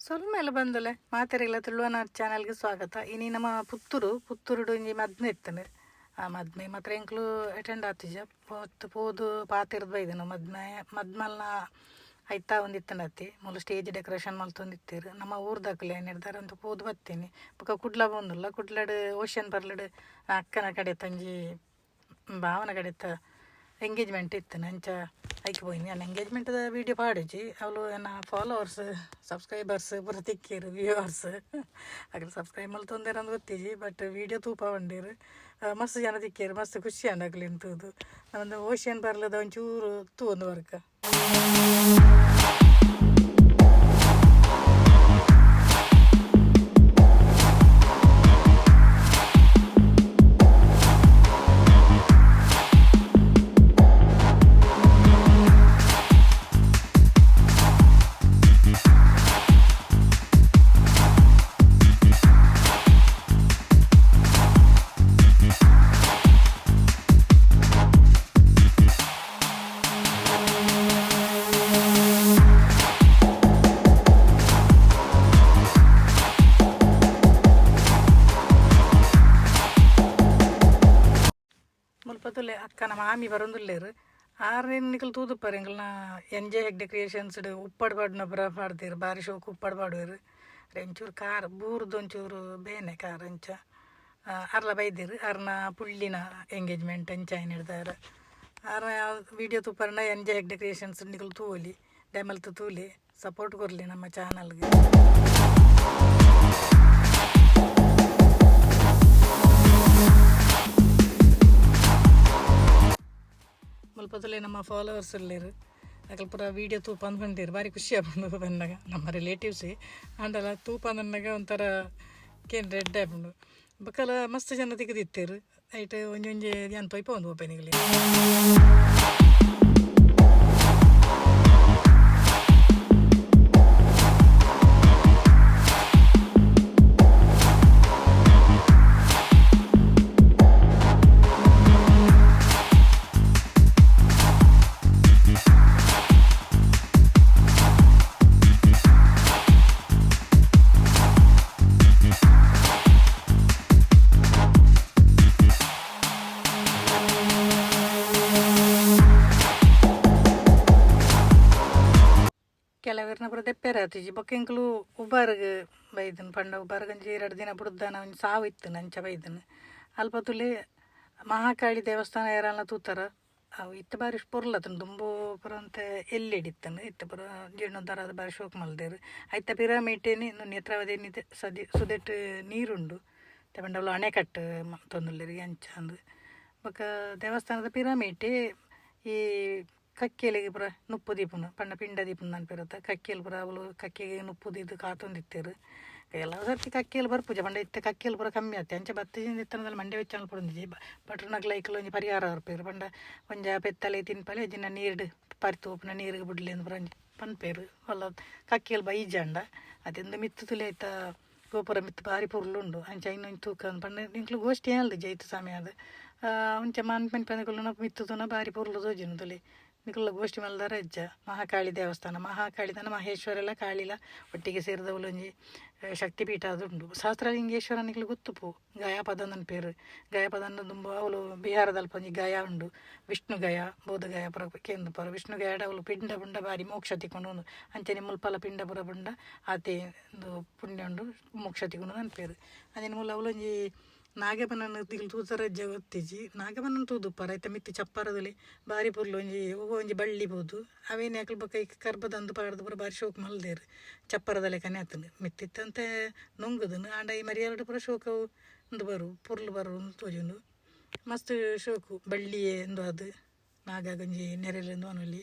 ಸ್ವಲ್ಪ ಎಲ್ಲ ಬಂದಲೆ ಮಾತೆರೆಲ್ಲ ತುಳುವನಾಡು ಚಾನಲ್ಗೆ ಸ್ವಾಗತ. ಇನಿ ನಮ್ಮ ಪುತ್ತೂರುಡು ಒಂಜಿ ಮದ್ಮೆ ಇತ್ತಂಡು ಆ ಮದ್ಮೆ ಮಾತ್ರ ಎಂಕ್ಲು ಅಟೆಂಡ್ ಆತಿಜ ಪೋದು ಪಾತಿರ್ದು ಬೈದನು ಮದ್ಮಲ್ನ ಐತಾ ಒಂದಿತ್ತಂಡತಿ ಮೂಲ ಸ್ಟೇಜ್ ಡೆಕೋರೇಷನ್ ಮಲ್ತೊಂದಿತ್ತೇರು ನಮ್ಮ ಊರ್ದಾಕಲೆ ನಿರ್ಧಾರ ಅಂತ ಪೋದು ಬತ್ತೀನಿ ಬೊಕ ಕುಡ್ಲ ಬಂದುಲ್ಲ ಕುಡ್ಲಡ್ ಓಷನ್ ಬರ್ಲಡ್ ಅಕ್ಕನ ಕಡೆ ತಂಜಿ ಭಾವನ ಕಡೆತ ಎಂಗೇಜ್ಮೆಂಟ್ ಇತ್ತು ನಂಚ ಐಕೆ ಹೋಯ್ನಿ ನಾನು ಎಂಗೇಜ್ಮೆಂಟ್ದ ವೀಡಿಯೋ ಪಾಡಿಜಿ ಅವಳು ನನ್ನ ಫಾಲೋವರ್ಸ್ ಸಬ್ಸ್ಕ್ರೈಬರ್ಸ್ ಪೂರ ತಿಕ್ಕೇರು ವ್ಯೂವರ್ಸ್ ಅದ್ರ ಸಬ್ಸ್ಕ್ರೈಬ್ ಮಲ್ತೊಂದೇರ ಅಂತ ಗೊತ್ತಿಜಿ ಬಟ್ ವೀಡಿಯೋ ತೂಪ ಬಂಡೀರು ಮಸ್ತ್ ಜನ ತಿಕ್ಕೇರು ಮಸ್ತ್ ಖುಷಿ ಅಂಡಾಗ್ಲಿ ಅಂತದ್ದು ನಮ್ಮದು ಓಷನ್ ಬರ್ಲದ ಒಂಚೂರು ತೂ ಒಂದು ವರ್ಕ ಮುಲ್ಪತ್ತುಲ್ಲೆ ಅಕ್ಕನ ಮಾಮಿ ಬರೊಂದುಲ್ಲೇರು ಆರೆನ್ನಿಕಲ್ ತೂದುಪ್ಪರು ಎಂಕಲ್ನ NJ ಹೆಗ್ಡೆ ಕ್ರಿಯೇಷನ್ಸ್ ಉಪ್ಪಡ್ ಪಾಡ್ನ ಪುರ ಪಾಡ್ದೀರು ಬಾರಿ ಶೋಕು ಉಪ್ಪಡ್ ಪಾಡುವೆರು ಎಂಚೂರು ಕಾರ್ ಬೂರ್ದೊಂಚೂರು ಬೇನೆ ಕಾರ್ ಅಂಚ ಅರ್ಲ ಬೈದಿರು ಅರ್ನ ಪುಳ್ಳಿನ ಎಂಗೇಜ್ಮೆಂಟ್ ಅಂಚ ಏನು ಹಿಡ್ದಾರ ಆರ ವೀಡಿಯೋ ತೂಪರ್ನ NJ ಹೆಗ್ಡೆ ಕ್ರಿಯೇಷನ್ಸ್ ನಿಕಲ್ ತೂಲಿ ಡೈಮಲ್ತು ತೂಲಿ ಸಪೋರ್ಟ್ ಕೊರಲಿ ನಮ್ಮ ಚಾನಲ್ಗೆ. ಮುಲ್ಪತ್ತಲ್ಲೇ ನಮ್ಮ ಫಾಲೋವರ್ಸ್ ಎಲ್ಲೇರು ಅಕಲ್ ಪೂರ ವೀಡಿಯೋ ತೂಪ ಅಂದ್ಕೊಂಡಿರು ಭಾರಿ ಖುಷಿ ಆಗ್ಬಂಡು ಬಂದಾಗ ನಮ್ಮ ರಿಲೇಟಿವ್ಸೇ ಅಂಡಲ್ಲ ತೂಪ ಅಂದಾಗ ಒಂಥರ ಕೇನು ರೆಡ್ ಆಗ್ಬಂಡು ಬಕ್ಕಲ ಮಸ್ತ್ ಜನ ತೆಗೆದಿತ್ತೇರು ಐಟ್ ಒಂಜೊಂಜಿ ಏನು ತೊಯ್ಪ ಒಂದು ಓಪನಿಗ್ಲಿ ಕೆಲವರ್ನ ಪುರ ತೆಪ್ಪೇರ ಆತಿಜಿ ಬೊಕ್ಕ ಎಂಕಲು ಉಬಾರ್ಗ್ ಬೈದನು ಪಂಡ ಉಬಾರ್ಗಂಜಿ 2 ದಿನ ಬುಡ್ದಾನ ಒಂದು ಸಾವು ಇತ್ತು ನಂಚ ಬೈದನು ಅಲ್ಪ ತುಲೆ ಮಹಾಕಾಳಿ ದೇವಸ್ಥಾನ ಯಾರನ್ನ ತೂತಾರ ಅವು ಇತ್ತು ಬಾರಿ ಪೊರ್ಲತನು ದುಂಬು ಪುರ ಅಂತ ಎಲ್ಲಿಡಿತ್ತನು ಇತ್ತು ಪುರ ಜೀರ್ಣೋದ್ಧಾರ ಬಾರಿ ಶೋಕ್ ಮಲ್ದೇರು ಆಯ್ತ ಪಿರಾಮಿಟೇನಿ ನೇತ್ರಾವತಿ ಸುದೆಟ್ಟು ನೀರುಂಡು ತಗೊಂಡವಳು ಅಣೆಕಟ್ಟು ತೊಂದುಲ್ಲೇರಿ ಅಂಚ ಅಂದು ಬೊಕ್ಕ ದೇವಸ್ಥಾನದ ಪಿರಾಮಿಟೆ ಈ ಕಕ್ಕೆಲಿಗೆ ಪುರ ನುಪ್ಪು ದೀಪನು ಪಂಡ ಪಿಂಡ ದೀಪನ ನೆನಪಿರುತ್ತೆ ಕಕ್ಕೆಯಲ್ಲಿ ಪುರ ಅವಳು ಕಕ್ಕೆಗೆ ನುಪ್ಪು ದೀದು ಕಾತೊಂದಿತ್ತೇರು ಎಲ್ಲ ಸರ್ತಿ ಕಕ್ಕೆಯಲ್ಲಿ ಬರ್ಪೂಜೆ ಪಂಡ ಇತ್ತೆ ಕಕ್ಕೆಯಲ್ಲಿ ಪುರ ಕಮ್ಮಿ ಆಯ್ತು ಅಂಚೆ ಬತ್ತಿನ ಇತ್ತನದಲ್ಲಿ ಮಂಡ್ಯ ವೆಚ್ಚ ಪುರಂದಿಜಿ ಭಟ್ರನಗ್ಲ ಐಕಲ್ ಒಂಜಿ ಪರಿಹಾರ ಬರ್ಪೇರು ಪಂಡ ಒಂಜ ಪೆತ್ತಲೆ ತಿನ್ಪಲೆ ಅಜಿನ ನೀರು ಪರಿತು ಉಪ್ಪನ ನೀರಿಗೆ ಬಿಡ್ಲಿ ಅಂತ ಪುರ ಪನ್ಪೇರು ಹೊಲ ಕಕ್ಕೆಯಲ್ಲಿ ಬೈಜಂಡ ಅದೆಂದು ಮಿತ್ತು ತುಲೆ ಆಯ್ತಾ ಗೋಪುರ ಮಿತ್ತು ಭಾರಿ ಪುರ್ಲುಂಡು ಅಂಚೆ ಇನ್ನೊಂದು ತೂಕ ಪಂಡ ನಿಂಕ್ಲು ಗೋಷ್ಠಿ ಏನಲ್ದು ಜೈತು ಸಮಯ ಅದು ಒಂಚೆ ಮನ್ಪನ್ ಪಂದಗಳು ಮಿತ್ತುತನ ಭಾರಿ ಪುರ್ಲು ತೋಜಿನ ತುಲೆ ನಿಕಲ್ಲ ಗೋಷ್ಠಿ ಮಲ್ದಾರ ಹೆಜ್ಜ ಮಹಾಕಾಳಿ ದೇವಸ್ಥಾನ ಮಹಾಕಾಳಿದನ ಮಹೇಶ್ವರೆಲ್ಲ ಕಾಳಿಲ ಒಟ್ಟಿಗೆ ಸೇರಿದವಳು ಒಂಜಿ ಶಕ್ತಿಪೀಠ ಅದುಂಡು ಸಹಸ್ರಲಿಂಗೇಶ್ವರ ನಿಕಲು ಗೊತ್ತುಪು ಗಯಾಪದನ ಪೇರು ಗಯಾಪದನ ದುಂಬು ಅವಳು ಬಿಹಾರದಲ್ಲಿ ಒಂಜಿ ಗಯ ಉಂಡು ವಿಷ್ಣು ಗಯ ಬೌದ್ಧ ಗಯ ಪುರ ಕೇಂದ್ರ ಪುರ ವಿಷ್ಣು ಗಯಾಡ ಅವಳು ಪಿಂಡ ಬುಂಡ ಬಾರಿ ಮೋಕ್ಷ ತಿಕ್ಕೊಂಡು ಒಂದು ಅಂಚನೆ ಮುಲ್ಪಲ ಪಿಂಡ ಪುರ ಬುಂಡ ಆತೆ ಒಂದು ಪುಣ್ಯ ಉಂಡು ಮೋಕ್ಷ ತಿಕ್ಕೊಂಡು ನನ್ನ ಪೇರು ಅದೇನು ಮೂಲ ಅವಳೊಂಜಿ ನಾಗಮನನ್ನು ತಿಗಳು ತೂತರ ಹೆಜ್ಜೆ ಗೊತ್ತಿಜಿ ನಾಗಮನನ್ನು ತೂದುಪ್ಪಾರ ಆಯ್ತಾ ಮಿತ್ತಿ ಚಪ್ಪಾರದಲ್ಲಿ ಬಾರಿ ಪುರ್ಲು ಒಂಜಿ ಬಳ್ಳಿ ಬೋದು ಅವೇನು ಯಾಕಲ್ ಬಕ್ಕ ಈ ಕರ್ಬದಂದು ಪಾಡ್ದು ಪುರ ಬಾರಿ ಶೋಕ್ ಮಲ್ದೇರು ಚಪ್ಪರದಲ್ಲೇ ಕನೆ ಆತನು ಮಿತ್ತಿತ್ತಂತೆ ನೊಂಗುದನು ಆಂಡ ಈ ಮರಿಯಾರಡು ಪುರ ಶೋಕವು ಒಂದು ಬರು ಪುರ್ಲು ಬರು ತೋಜುಂಡು ಮಸ್ತ್ ಶೋಕು ಬಳ್ಳಿಯೇ ಎಂದು ಅದು ನಾಗ ಗಂಜಿ ನೆರೆಲೆಂದು ಅವನಲ್ಲಿ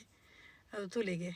ಅದು ತೂಲಿಗೆ